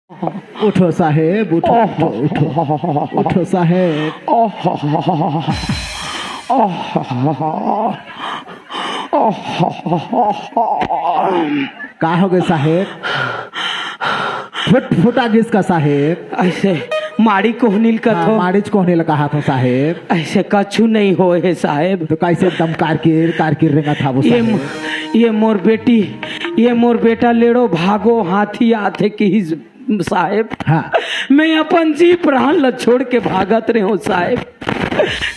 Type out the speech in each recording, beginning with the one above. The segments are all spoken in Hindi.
उठो साहेब, उठो उठो उठो उठो साहेब। का हो गए साहेब? फुटा किसका साहेब? ऐसे माड़ी कोहनील का थो मारिच कोहने लगा हाथ हो साहेब। ऐसे कछु नहीं हो है साहेब। तो कैसे दम कारकिर रेंगा था वो साहेब? ये मोर बेटी, ये मोर बेटा लेड़ो भागो हाथी आथे की साहेब। हाँ। मैं अपन जी प्राण ल छोड़ के भागत रहे हूँ साहेब।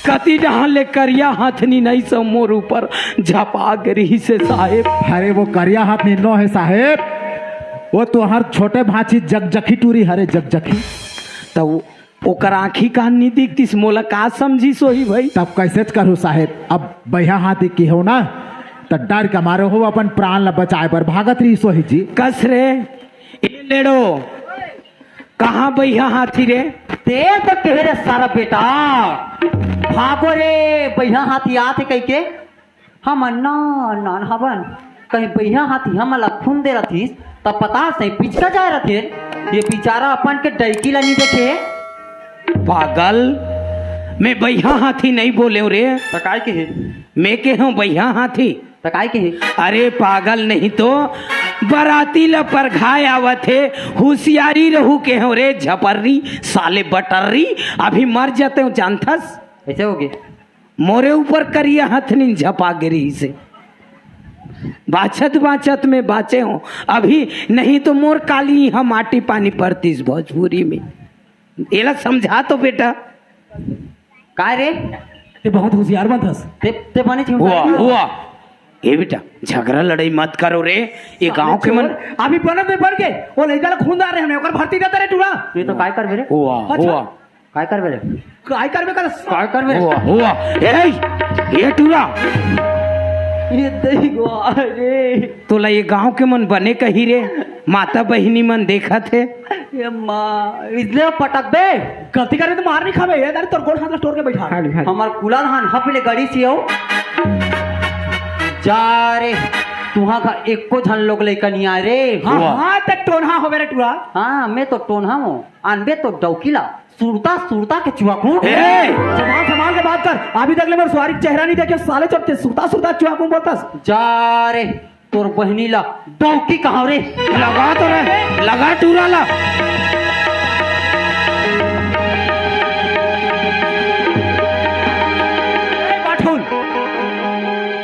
कति डहां ले करिया हाथनी नहीं सब मोर ऊपर झपा गिरी से साहेब। अरे वो करिया हाथ नो है साहेब, वो तो हर छोटे भांची जगजखी टूरी हरे जगजखी। तब ओकर आँखी कान नहीं दिखतीस, मोला का समझी सोही भाई। तब कैसे करूँ साहेब? अब भैया हाथी की हो ना तो डर के मारे हो अपन प्राण ल बचाए पर भागत रही सोही जी। कस रे ये लेड़ो कहाँ भैया हाथी रे? ते तो कह रे सारा बेटा भागो रे भैया हाथी आते कह के हम नान हवन कहीं भैया हाथी हमला खून दे रथीस तब पता से पिछका जा रहे ये बेचारा अपन के डैकी ला नहीं देखे। पागल, मैं भैया हाथी नहीं बोले रे। तकाय के है? मैं के हूँ भैया हाथी। तकाय के है? अरे पागल नहीं तो बराती ल पर घाय आवत है, होशियारी रहू के हो रे झपर्री साले बटर्री, अभी मर जाते हो जानथस। ऐसे हो गए मोरे ऊपर करिया हथनी झपा गिरी से बाछत बाछत में बाचे हो अभी, नहीं तो मोर काली हम माटी पानी पड़तीस भोजपुरी में। एला समझा तो बेटा। काय रे ते बहुत होशियार मत हस। ते बने छी हुआ ये बेटा झगड़ा लड़ाई मत करो रे। ये गांव के मन अभी बनत में बढ़ गए वो लइका खून दार रहे हमने ओकर भर्ती देता रे टूरा। ये तो काय करबे रे? हुआ काय करबे रे? काय करबे कर? काय करबे रे? हुआ ये टूरा ये दही गो रे तोला ये गांव के मन बने कही रे, माता बहिनी मन देखा थे। ये माँ इसलिए पटक दे गलती करे तो मार नहीं खावे ये दारी तोर गोड़ हाथ तोड़ के बैठा। हमार कुलाल हान हपले गड़ी से हो जा रे तुहा का एको झन लोग लेकर नहीं आए रे। हां तक टोनहा होवे रे टूरा। हाँ मैं तो टोनहा हूँ अनबे तो डौकीला सुरता के चुआकू। संभाल के बात कर, अभी तक ले मेरे सवारी चेहरा नहीं देखे साले चपते सुरता चुआकू बोलतस। जा रे तोर बहनी ला डौकी कहाँ रे? लगा तो रे लगा टूरा ला।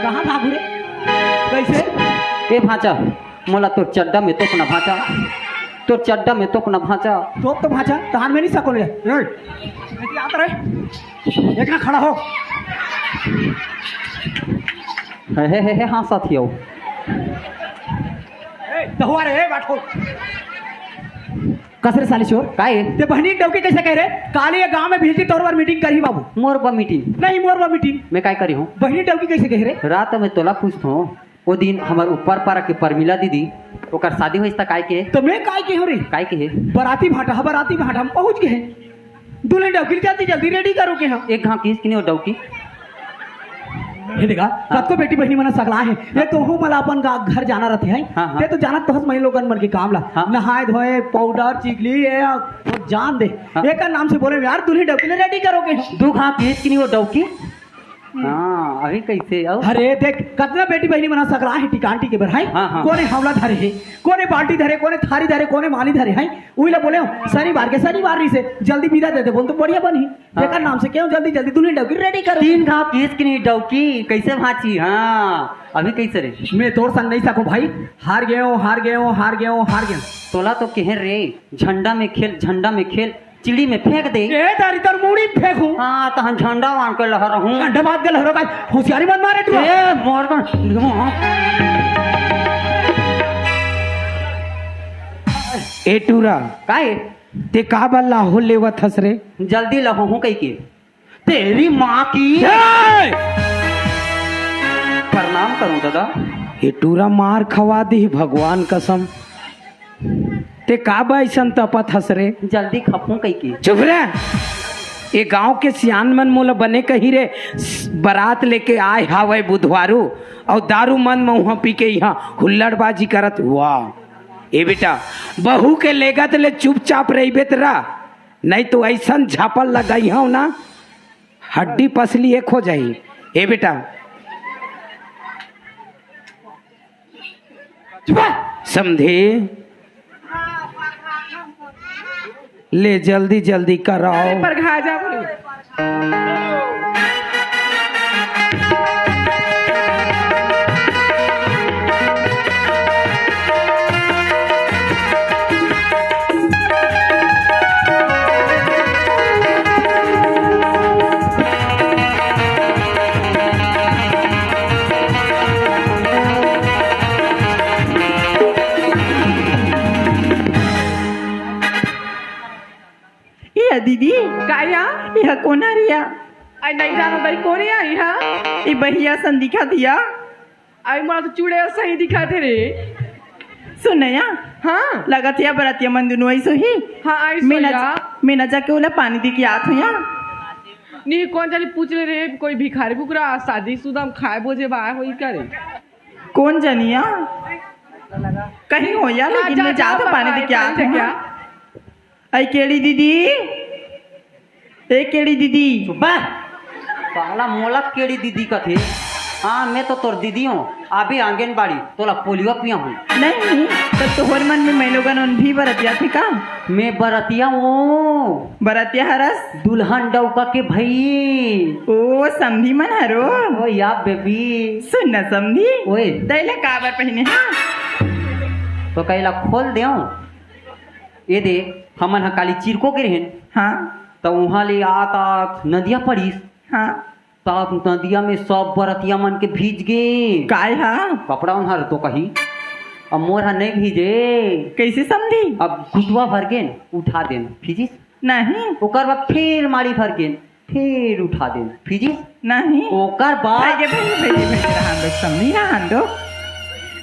कहाँ भागू रे? कैसे? ए भाचा मोला तोर चड्डा में तो अपना भाचा, तोर चड्डा में तो अपना भाचा। तो भाचा तहान में नहीं सको रे। नहीं आता रे एक ना खड़ा हो। हे हाँ साथी हो दहुआ रे बाठो कसरे साली चोर काय ते बहनी डौकी कैसे कह रहे? काली ये गांव में भेजी तोर बार मीटिंग करी बाबू। मोरबा मीटिंग नहीं मोरबा मीटिंग मैं काय करी हूँ? बहनी डौकी कैसे कह रहे? रात में तोला पूछता हूँ वो दिन हमार ऊपर पारा के परमिला दीदी ओकर शादी हुई काय के? तो मैं काय के हो रे? काय के है? बराती भाटा हम पहुंच गए हैं। दूल्हे डौकी जल्दी रेडी करो के हम। एक घाव किस किने डौकी हे देखा कब को बेटी बहनी मना सकला है ये तो हूँ मला अपन घर जाना रहते हैं। हाँ। ये तो जाना तो मई लोगन मन के काम ला। हाँ। नहाए धोए पाउडर चिकली ये जान दे। हाँ। एक नाम से बोले यार दूल्हे डौकी ने रेडी करोगे। दो घाव किस किने वो डौकी? हाँ अभी कैसे आओ? अरे देख कितना बेटी बहनी मना सकला है टिकांटी के बरहाई। हाँ। कोने हमला धरे है, कोने बाल्टी धरे, कोने थारी धरे, कोने माली धरे हैं। उइला बोले शनिवार रही से जल्दी विदा दे दे बोल तो बढ़िया बनी। एकर नाम से क्यों जल्दी दूल्हे डौकी रेडी करो। तीन घाव किस किने डौकी कैसे भाची? हाँ अभी कैसे रे? मैं तोर संग नहीं सकूं भाई, हार गए। तोला तो कह रे झंडा में खेल चिड़ी में फेंक दे। ए दारी तर मूड़ी फेंकू। हाँ तो हम झंडा वान कर लहर हूँ। अंडा बात के लहरों का होशियारी मत मारे तू। ए मोर ए टूरा काय ते का बल्ला हो लेवत हस रे? जल्दी लहो हूँ कई के तेरी माँ की प्रणाम करूँ दादा। ये टूरा मार खवा दी भगवान कसम। ते का बैसन तपत हस रे? जल्दी खपू कई के। चुप रे। ये गांव के सियान मन मोला बने कही रे बारात लेके आए हावे बुधवारू और दारू मन में वहाँ पी के यहाँ हुल्लड़बाजी करत हुआ ए बेटा बहू के लेगा तो ले चुपचाप रही बेतरा, नहीं तो ऐसा झापल लगाई हूं ना हड्डी पसली एक हो जाई। ए बेटा समझे, ले जल्दी जल्दी कराओ। पर खा जा दीदी काय या यह कोण आ रिया? आई नहीं जानो भाई कौन है आई हा ये बहिया सन दिखा दिया। आई मला तो चूड़े सही दिखाते रे। सुनया हाँ लगत या बरातिया मन दुनु ऐसो ही। हाँ आई मैं न जाके ओला पानी दी की आत हो या। नहीं कौन जानी पूछ ले रे कोई भिखारी बुकरा शादी शुदा खाए बोझे बा होई करे कौन जानिया कहीं हो या, लेकिन मैं जा तो पानी दी की आत हो क्या। आई केड़ी दीदी, ए केड़ी दीदी पहला मोला केड़ी दीदी का थे। हाँ मैं तो तोर दीदी हूँ, अभी आंगनबाड़ी तोला पोलियो पिया हूँ। नहीं तब तोहर मन में मैं लोगन भी बरतिया थे का? मैं बरतिया हूँ, बरतिया हरस दुल्हन डौका के भाई। ओ समधी मन हरो। ओ या बेबी सुन न समधी, ओए दैला काबर पहने हाँ? तो कैला खोल दे ये दे हमन हा काली चिरको के रहन। हाँ तो वहाँ ले आता नदिया पड़ीस। हाँ तब नदिया में सब बरतिया मन के भीज गए। काय हाँ कपड़ा उन्हर तो कही अब मोर हा नहीं भीजे। कैसे समझी? अब घुटवा भर के उठा देन फिजिस नहीं ओकर बाद फिर माड़ी भर के फिर उठा देन फिजिस नहीं ओकर बाद आगे भाई रहन दो समझी, रहन दो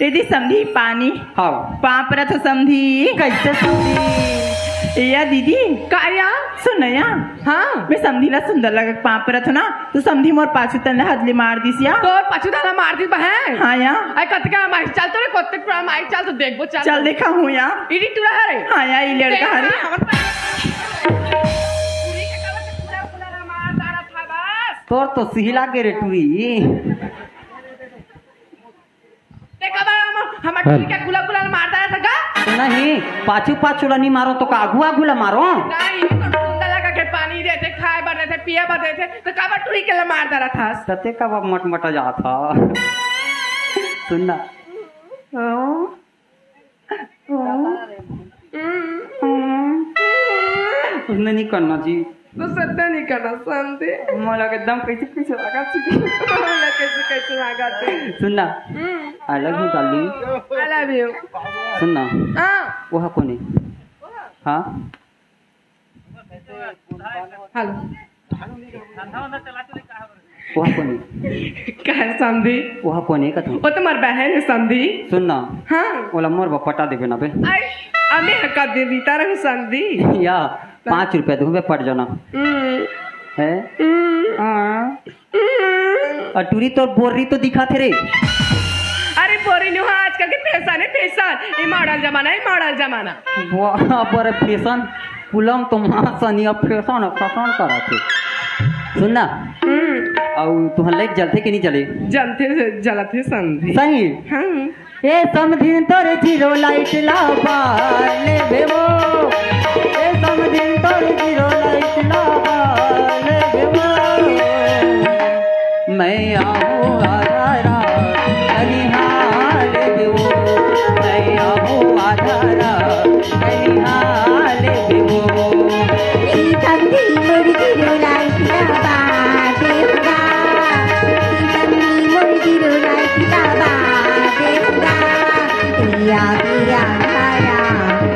यदि समझी पानी हाँ पाप रथ समझी। कैसे समझी या दीदी काय या सुन या हाँ मैं समझी ला सुंदर लगा पाप रथ ना तो समझी मोर पाछू तन हदले मार दिस या। तोर पछुदाना मार दी बहन। हाँ या आई कतका मार चल तो रे कतक प्रा मार चल तो देखबो चल चल देखा हूँ या। इडी टुरा हरे हाँ या ये लड़का हरे तोर तो सिहिला के रे टूरी। हम टुरी का गुलाब गुलाब मारता था का नहीं पाछू पाछू नहीं मारो तो आगू आगू ला मारो। नहीं सुंदर लगा के पानी देते खाए बने थे पिए बने थे तो काबा टुरी के लिए मारता रहा था। सत्य का बाप मटमटा जा था सुनना उसने नहीं करना जी तो सत्य नहीं करना समझे मोला के एकदम कैसे कैसे लगा छी मोला कैसे कैसे लगा थे सुनना I love you darling I love you सुनना हां वह कोने हाँ हेलो वह कोने कह समझी वह कोने का वो तुम्हार बहन है समझी। सुनना हाँ ओला मोर पटा देबे ना बे आई अमे हका दे बीता रहूं समझी या 5 रुपया दूबे पट जाना है। अटूरी तो बोर्री तो दिखा थे रे। अरे बोरी नु आजकल के फैशन है फैशन ये मॉडल जमाना है मॉडल जमाना वाह पर फैशन पुलम तो मासनी अब फैशन करा थे। सुनना और तुहर लाइट जलते कि नहीं जले? जलते समझी सही हाँ ए समझिन तोरे जीरो लाइट लावा ले बेवो ए समझिन तोरे जीरो लाइट लावा ले बेवो मैं आऊँ आधा रात कनिहाल देवो मैं आऊँ आधा रात कनिहाल देवो समझी मोर जीरो लाइट लावा देवगा समझी मोर जीरो लाइट लावा देवगा पिया पिया धारा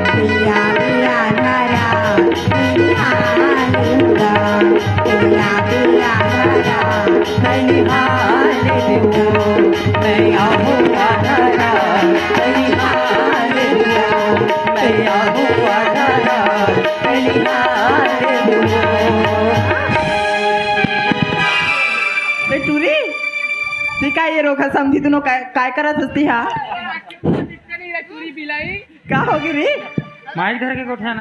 पिया पिया धारा निहाल होगा पिया पिया धारा कनिहाल देवो मैं आऊँ आधा रात कनिहाल देवो मैं आऊँ आधा रात कनिहाल देवो। ए टूरी ती काय ये रोखा समझी तुनो काय करत असती हा? नहीं चूरी पिलाई का होगी रे माइक धर के उठाना